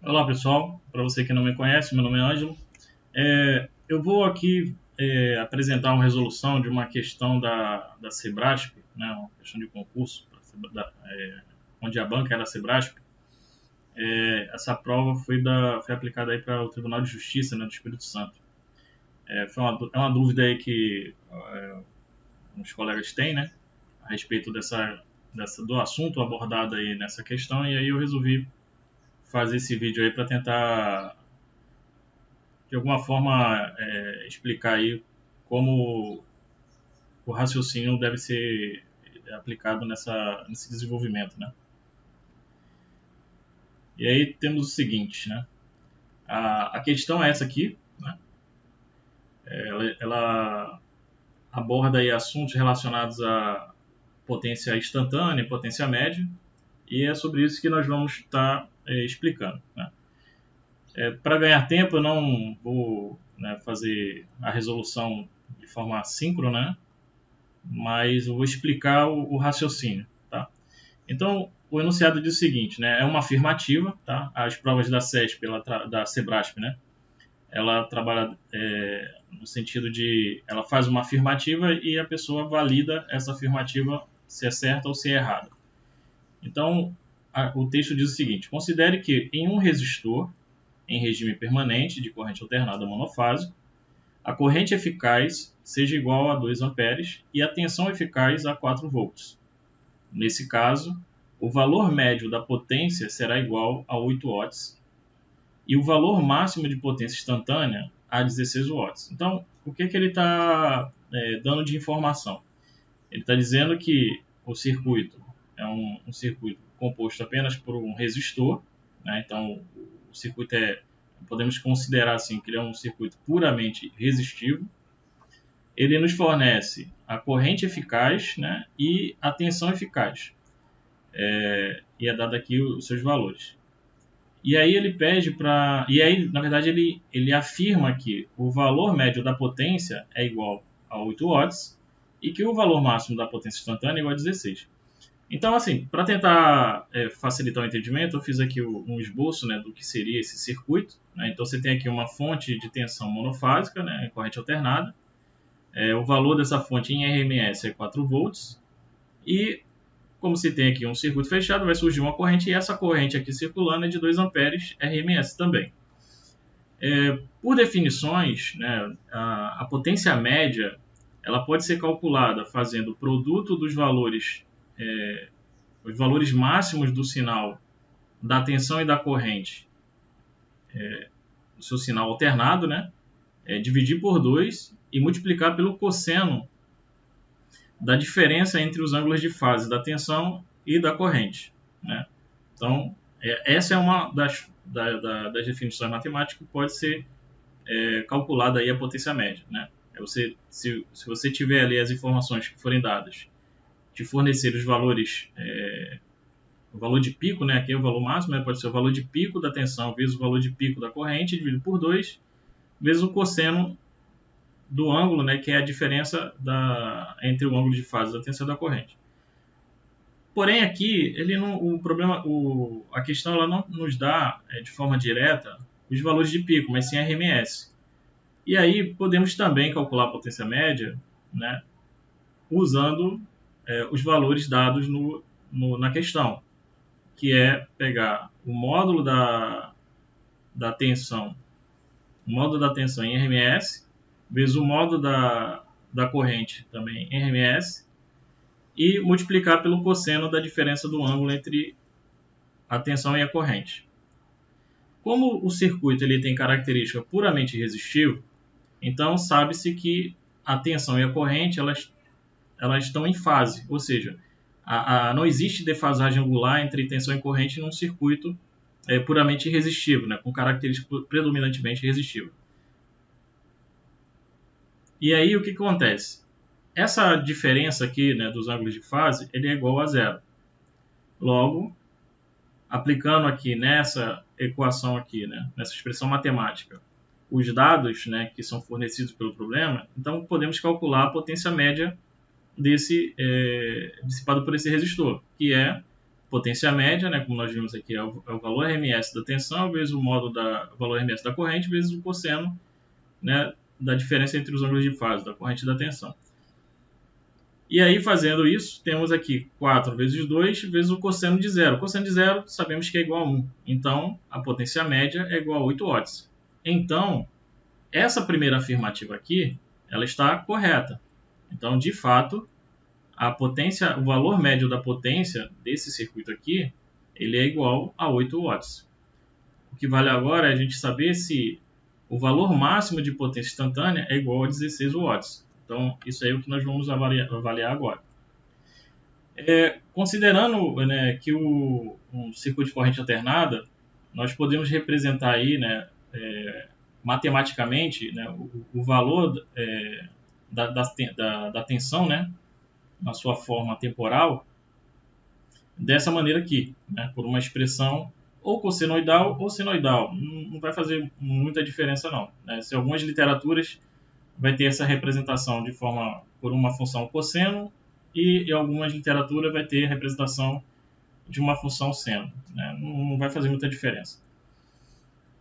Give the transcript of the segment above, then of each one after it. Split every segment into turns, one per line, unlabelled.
Olá pessoal, para você que não me conhece, meu nome é Ângelo. Eu vou aqui apresentar uma resolução de uma questão da Sebrasp, né, uma questão de concurso, onde a banca era a Sebrasp. Essa prova foi aplicada aí para o Tribunal de Justiça, né, do Espírito Santo. É uma dúvida aí que os colegas têm, né, a respeito do assunto abordado aí nessa questão, e aí eu resolvi fazer esse vídeo aí para tentar de alguma forma explicar aí como o raciocínio deve ser aplicado nesse desenvolvimento, né? E aí temos o seguinte, né? A questão é essa aqui, né? Ela aborda aí assuntos relacionados à potência instantânea e potência média, e é sobre isso que nós vamos estar explicando, né? Para ganhar tempo, eu não vou, né, fazer a resolução de forma síncrona, né? Mas eu vou explicar o raciocínio, tá? Então, o enunciado diz o seguinte, né? É uma afirmativa, tá? As provas da CESP, da Sebrasp, né? Ela trabalha no sentido de, ela faz uma afirmativa e a pessoa valida essa afirmativa se é certa ou se é errada. Então, o texto diz o seguinte: considere que em um resistor em regime permanente de corrente alternada monofásico, a corrente eficaz seja igual a 2 amperes e a tensão eficaz a 4 volts. Nesse caso, o valor médio da potência será igual a 8 watts e o valor máximo de potência instantânea a 16 watts. Então, o que ele está dando de informação? Ele está dizendo que o circuito é um circuito composto apenas por um resistor, né? Então, o circuito podemos considerar assim que ele é um circuito puramente resistivo. Ele nos fornece a corrente eficaz, né, e a tensão eficaz. E é dado aqui os seus valores. E aí ele pede para... E aí, na verdade, ele afirma que o valor médio da potência é igual a 8 watts e que o valor máximo da potência instantânea é igual a 16. Então, assim, para tentar facilitar o entendimento, eu fiz aqui um esboço, né, do que seria esse circuito, né? Então, você tem aqui uma fonte de tensão monofásica, né, corrente alternada. O valor dessa fonte em RMS é 4 volts. E, como se tem aqui um circuito fechado, vai surgir uma corrente, e essa corrente aqui circulando é de 2 amperes RMS também. Por definições, né, a potência média ela pode ser calculada fazendo o produto dos valores, os valores máximos do sinal, da tensão e da corrente, o seu sinal alternado, né, dividir por 2 e multiplicar pelo cosseno da diferença entre os ângulos de fase da tensão e da corrente, né? Então, essa é uma das definições matemáticas que pode ser calculada aí a potência média, né? Se você tiver ali as informações que forem dadas, te fornecer os valores, o valor de pico, né? Aqui é o valor máximo, né? Pode ser o valor de pico da tensão vezes o valor de pico da corrente, dividido por 2, vezes o cosseno do ângulo, né, que é a diferença entre o ângulo de fase da tensão e da corrente. Porém, aqui, a questão ela não nos dá de forma direta os valores de pico, mas sim RMS. E aí podemos também calcular a potência média, né, usando os valores dados na questão, que é pegar o módulo da tensão, em RMS, vezes o módulo da corrente também em RMS, e multiplicar pelo cosseno da diferença do ângulo entre a tensão e a corrente. Como o circuito ele tem característica puramente resistiva, então sabe-se que a tensão e a corrente elas estão em fase, ou seja, não existe defasagem angular entre tensão e corrente num circuito puramente resistivo, né, com característica predominantemente resistiva. E aí o que acontece? Essa diferença aqui, né, dos ângulos de fase ele é igual a zero. Logo, aplicando aqui nessa equação aqui, né, nessa expressão matemática, os dados, né, que são fornecidos pelo problema, então podemos calcular a potência média dissipado por esse resistor, que é potência média, né, como nós vimos aqui, é o valor RMS da tensão vezes o valor RMS da corrente vezes o cosseno, né, da diferença entre os ângulos de fase da corrente e da tensão. E aí, fazendo isso, temos aqui 4 vezes 2 vezes o cosseno de zero. O cosseno de zero sabemos que é igual a 1. Então, a potência média é igual a 8 watts. Então, essa primeira afirmativa aqui, ela está correta. Então, de fato, a potência, o valor médio da potência desse circuito aqui, ele é igual a 8 watts. O que vale agora é a gente saber se o valor máximo de potência instantânea é igual a 16 watts. Então, isso aí é o que nós vamos avaliar agora. Considerando, né, que um circuito de corrente alternada, nós podemos representar aí, né, matematicamente, né, o valor da tensão, né, na sua forma temporal, dessa maneira aqui, né, por uma expressão ou cossenoidal ou senoidal. Não vai fazer muita diferença não, né? Se algumas literaturas vai ter essa representação por uma função cosseno e em algumas literaturas vai ter a representação de uma função seno, né? Não vai fazer muita diferença.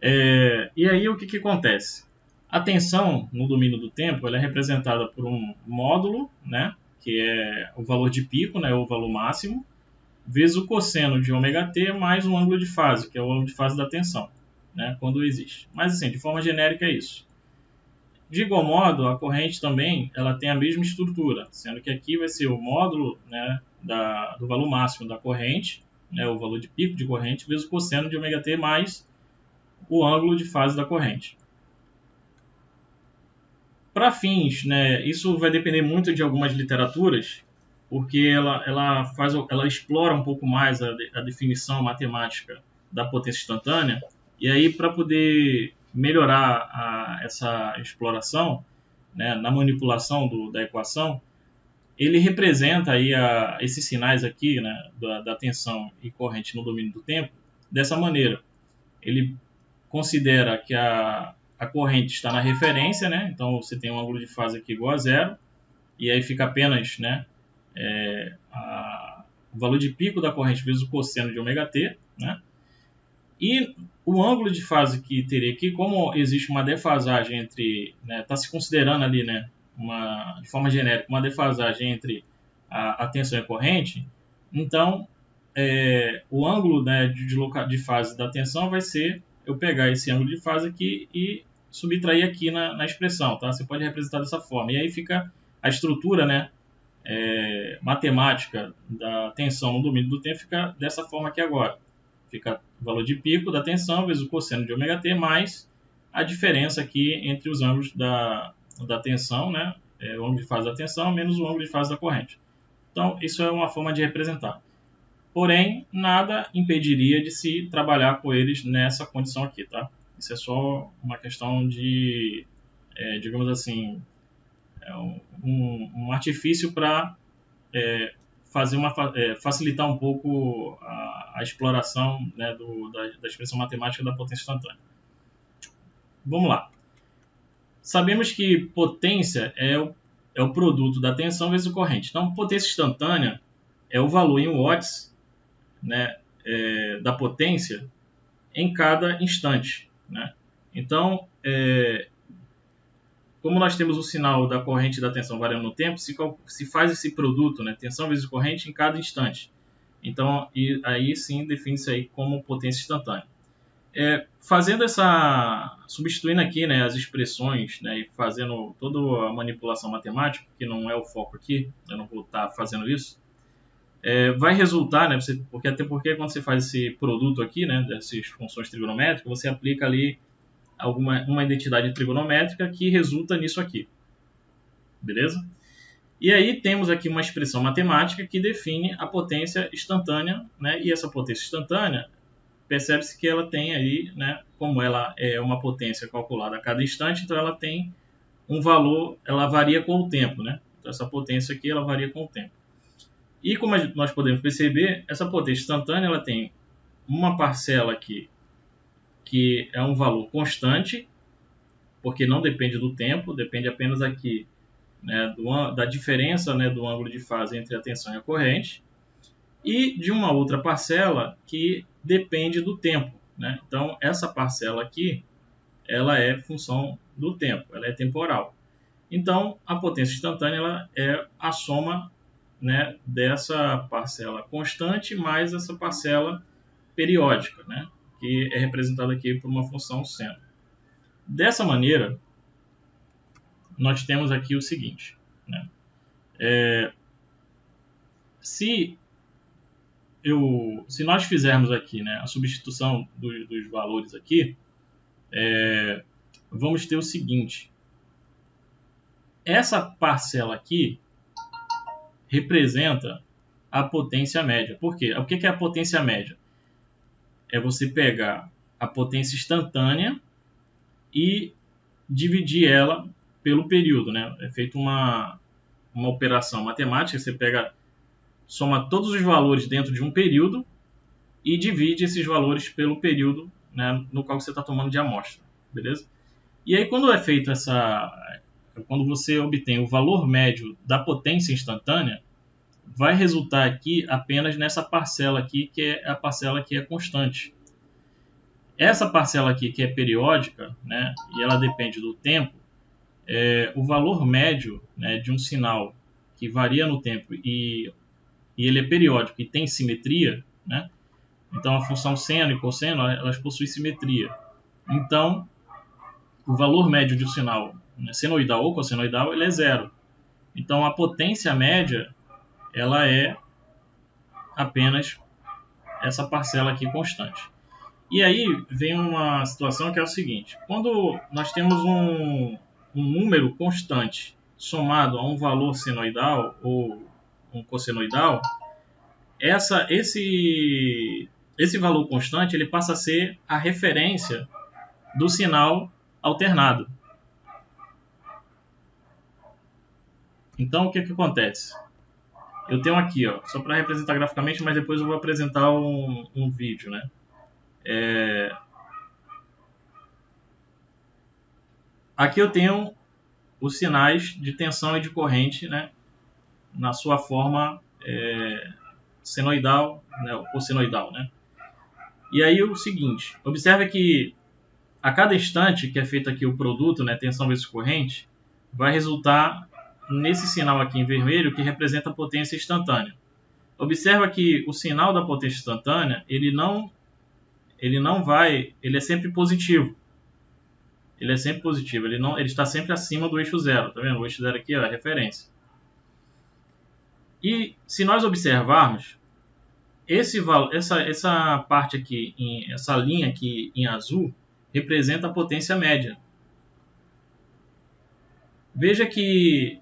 E aí o que acontece? A tensão no domínio do tempo ela é representada por um módulo, né, que é o valor de pico, né, o valor máximo, vezes o cosseno de ômega-t mais um ângulo de fase, que é o ângulo de fase da tensão, né, quando existe. Mas assim, de forma genérica é isso. De igual modo, a corrente também ela tem a mesma estrutura, sendo que aqui vai ser o módulo, né, do valor máximo da corrente, né, o valor de pico de corrente, vezes o cosseno de ômega-t mais o ângulo de fase da corrente. Para fins, né, isso vai depender muito de algumas literaturas, porque ela explora um pouco mais a definição matemática da potência instantânea, e aí para poder melhorar essa exploração, né, na manipulação da equação, ele representa aí esses sinais aqui, né, da tensão e corrente no domínio do tempo dessa maneira. Ele considera que a corrente está na referência, né, então você tem um ângulo de fase aqui igual a zero, e aí fica apenas, né, o valor de pico da corrente vezes o cosseno de ômega-t, né, e o ângulo de fase que teria aqui, como existe uma defasagem entre, está se considerando ali, né, de forma genérica, uma defasagem entre a tensão e a corrente, então o ângulo, né, de fase da tensão vai ser eu pegar esse ângulo de fase aqui e subtrair aqui na expressão, tá? Você pode representar dessa forma. E aí fica a estrutura, né, matemática da tensão no domínio do tempo fica dessa forma aqui agora. Fica o valor de pico da tensão vezes o cosseno de ômega-t mais a diferença aqui entre os ângulos da tensão, né, o ângulo de fase da tensão menos o ângulo de fase da corrente. Então, isso é uma forma de representar. Porém, nada impediria de se trabalhar com eles nessa condição aqui, tá? Isso é só uma questão de, digamos assim, um artifício para facilitar um pouco a exploração, né, da expressão matemática da potência instantânea. Vamos lá. Sabemos que potência é o produto da tensão vezes a corrente. Então, potência instantânea é o valor em watts, né, da potência em cada instante, né? Então, como nós temos o sinal da corrente e da tensão variando no tempo, se faz esse produto, né, tensão vezes corrente em cada instante. Então, aí sim define-se aí como potência instantânea. Substituindo aqui, né, as expressões, né, e fazendo toda a manipulação matemática, que não é o foco aqui, eu não vou estar fazendo isso, vai resultar, né, até porque quando você faz esse produto aqui, né, dessas funções trigonométricas, você aplica ali uma identidade trigonométrica que resulta nisso aqui, beleza? E aí temos aqui uma expressão matemática que define a potência instantânea, né, e essa potência instantânea, percebe-se que ela tem aí, né, como ela é uma potência calculada a cada instante, então ela tem um valor, ela varia com o tempo, né? Então essa potência aqui, ela varia com o tempo. E como nós podemos perceber, essa potência instantânea ela tem uma parcela aqui que é um valor constante, porque não depende do tempo, depende apenas aqui, né, da diferença, né, do ângulo de fase entre a tensão e a corrente. e de uma outra parcela que depende do tempo, né? Então, essa parcela aqui, ela é função do tempo, ela é temporal. Então, a potência instantânea ela é a soma, né, dessa parcela constante mais essa parcela periódica, né, que é representada aqui por uma função seno. Dessa maneira, nós temos aqui o seguinte, né, se nós fizermos aqui, né, a substituição dos valores aqui, vamos ter o seguinte: essa parcela aqui representa a potência média. Por quê? O que é a potência média? É você pegar a potência instantânea e dividir ela pelo período, né? É feita uma operação matemática, você soma todos os valores dentro de um período e divide esses valores pelo período, né, no qual você está tomando de amostra, beleza? E aí quando é feito quando você obtém o valor médio da potência instantânea, vai resultar aqui apenas nessa parcela aqui, que é a parcela que é constante. Essa parcela aqui, que é periódica, né, e ela depende do tempo, o valor médio, né, de um sinal que varia no tempo e ele é periódico e tem simetria, né, então a função seno e cosseno elas possuem simetria. Então, o valor médio de um sinal, né, senoidal ou cossenoidal, ele é zero. Então, a potência média ela é apenas essa parcela aqui constante. E aí vem uma situação que é o seguinte: quando nós temos um número constante somado a um valor senoidal ou um cossenoidal, esse valor constante ele passa a ser a referência do sinal alternado. Então, o que acontece? Eu tenho aqui, ó, só para representar graficamente, mas depois eu vou apresentar um vídeo, né? Aqui eu tenho os sinais de tensão e de corrente, né, na sua forma senoidal, né, ou senoidal, né? E aí o seguinte, observe que a cada instante que é feito aqui o produto, né, tensão vezes corrente, vai resultar nesse sinal aqui em vermelho que representa a potência instantânea. Observa que o sinal da potência instantânea, ele é sempre positivo. Ele é sempre positivo, ele está sempre acima do eixo zero, tá vendo? O eixo zero aqui é a referência. E se nós observarmos, essa parte aqui, essa linha aqui em azul, representa a potência média. Veja que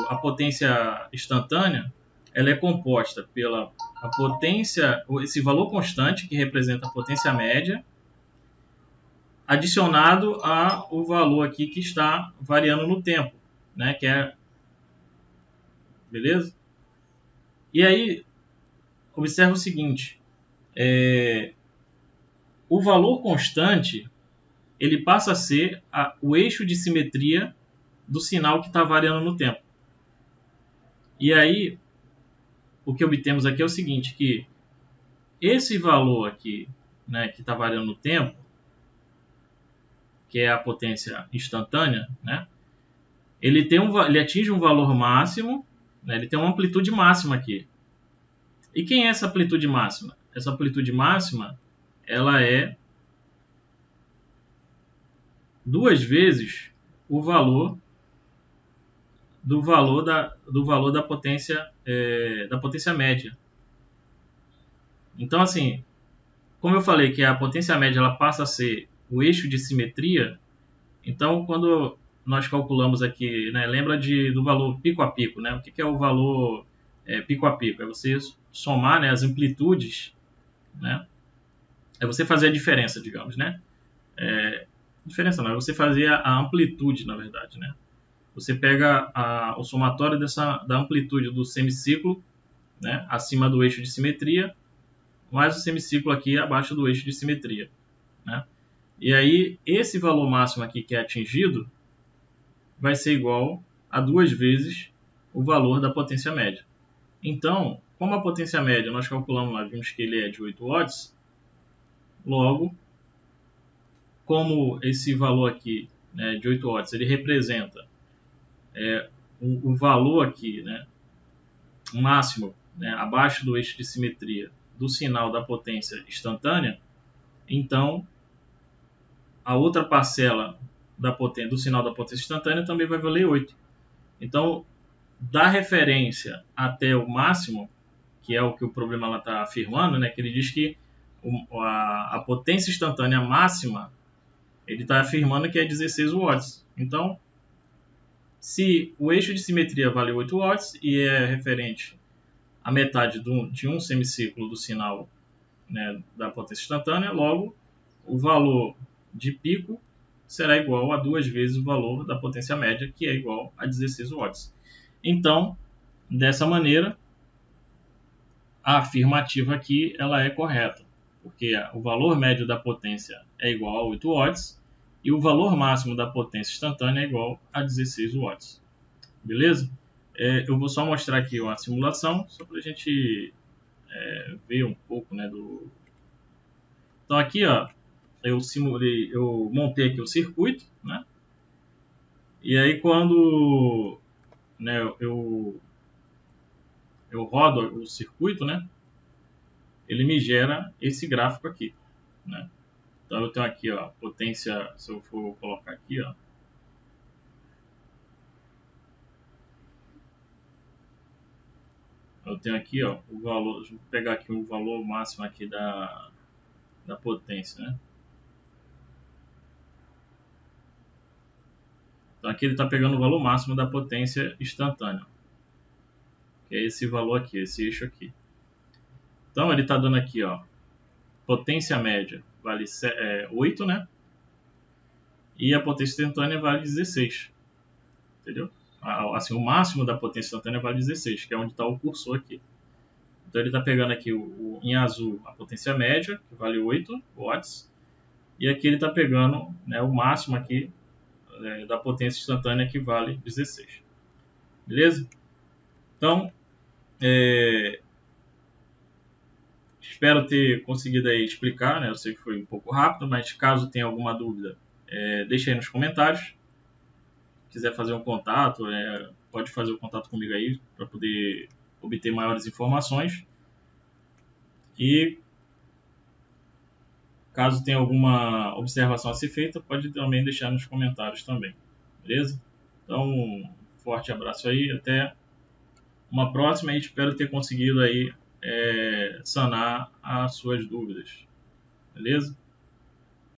a potência instantânea ela é composta pela a potência, esse valor constante que representa a potência média, adicionado ao valor aqui que está variando no tempo, né? Beleza? E aí observa o seguinte: o valor constante ele passa a ser o eixo de simetria do sinal que está variando no tempo. E aí o que obtemos aqui é o seguinte, que esse valor aqui, né, que está variando no tempo, que é a potência instantânea, né, ele atinge um valor máximo, né, ele tem uma amplitude máxima aqui. E quem é essa amplitude máxima? Essa amplitude máxima ela é 2 vezes o valor da potência média. Então, assim, como eu falei que a potência média ela passa a ser o eixo de simetria, então quando nós calculamos aqui, né, lembra do valor pico a pico, né? O que é o valor pico a pico? É você somar, né, as amplitudes, né? É você fazer a diferença, digamos, né? Diferença não, é você fazer a amplitude, na verdade, né? Você pega o somatório da amplitude do semiciclo, né, acima do eixo de simetria, mais o semiciclo aqui abaixo do eixo de simetria, né? E aí, esse valor máximo aqui que é atingido vai ser igual a 2 vezes o valor da potência média. Então, como a potência média nós calculamos lá, vimos que ele é de 8 watts, logo, como esse valor aqui, né, de 8 watts, ele representa o valor aqui, né, máximo, né, abaixo do eixo de simetria do sinal da potência instantânea, então a outra parcela do sinal da potência instantânea também vai valer 8. Então, da referência até o máximo, que é o que o problema está afirmando, né, que ele diz que a potência instantânea máxima, ele está afirmando que é 16 watts. Então, se o eixo de simetria vale 8 watts e é referente à metade de um semicírculo do sinal, né, da potência instantânea, logo o valor de pico será igual a 2 vezes o valor da potência média, que é igual a 16 watts. Então, dessa maneira, a afirmativa aqui ela é correta, porque o valor médio da potência é igual a 8 watts e o valor máximo da potência instantânea é igual a 16 watts. Beleza? Eu vou só mostrar aqui uma simulação, só para a gente ver um pouco, né, do... Então aqui, ó, eu montei aqui o circuito, né? E aí quando, né, eu rodo o circuito, né, ele me gera esse gráfico aqui, né? Então eu tenho aqui, ó, potência, se eu for colocar aqui, ó, eu tenho aqui, ó, o valor, deixa eu pegar aqui o valor máximo aqui da potência, né? Então aqui ele está pegando o valor máximo da potência instantânea, que é esse valor aqui, esse eixo aqui. Então ele está dando aqui, ó, potência média vale 8, né? E a potência instantânea vale 16, entendeu? Assim, o máximo da potência instantânea vale 16, que é onde está o cursor aqui. Então ele está pegando aqui em azul a potência média, que vale 8 watts, e aqui ele está pegando, né, o máximo aqui da potência instantânea, que vale 16. Beleza? Então, espero ter conseguido aí explicar, né? Eu sei que foi um pouco rápido, mas caso tenha alguma dúvida, deixe aí nos comentários. Se quiser fazer um contato, pode fazer o contato comigo aí para poder obter maiores informações. E caso tenha alguma observação a ser feita, pode também deixar nos comentários também. Beleza? Então, um forte abraço aí, até uma próxima e espero ter conseguido aí sanar as suas dúvidas. Beleza?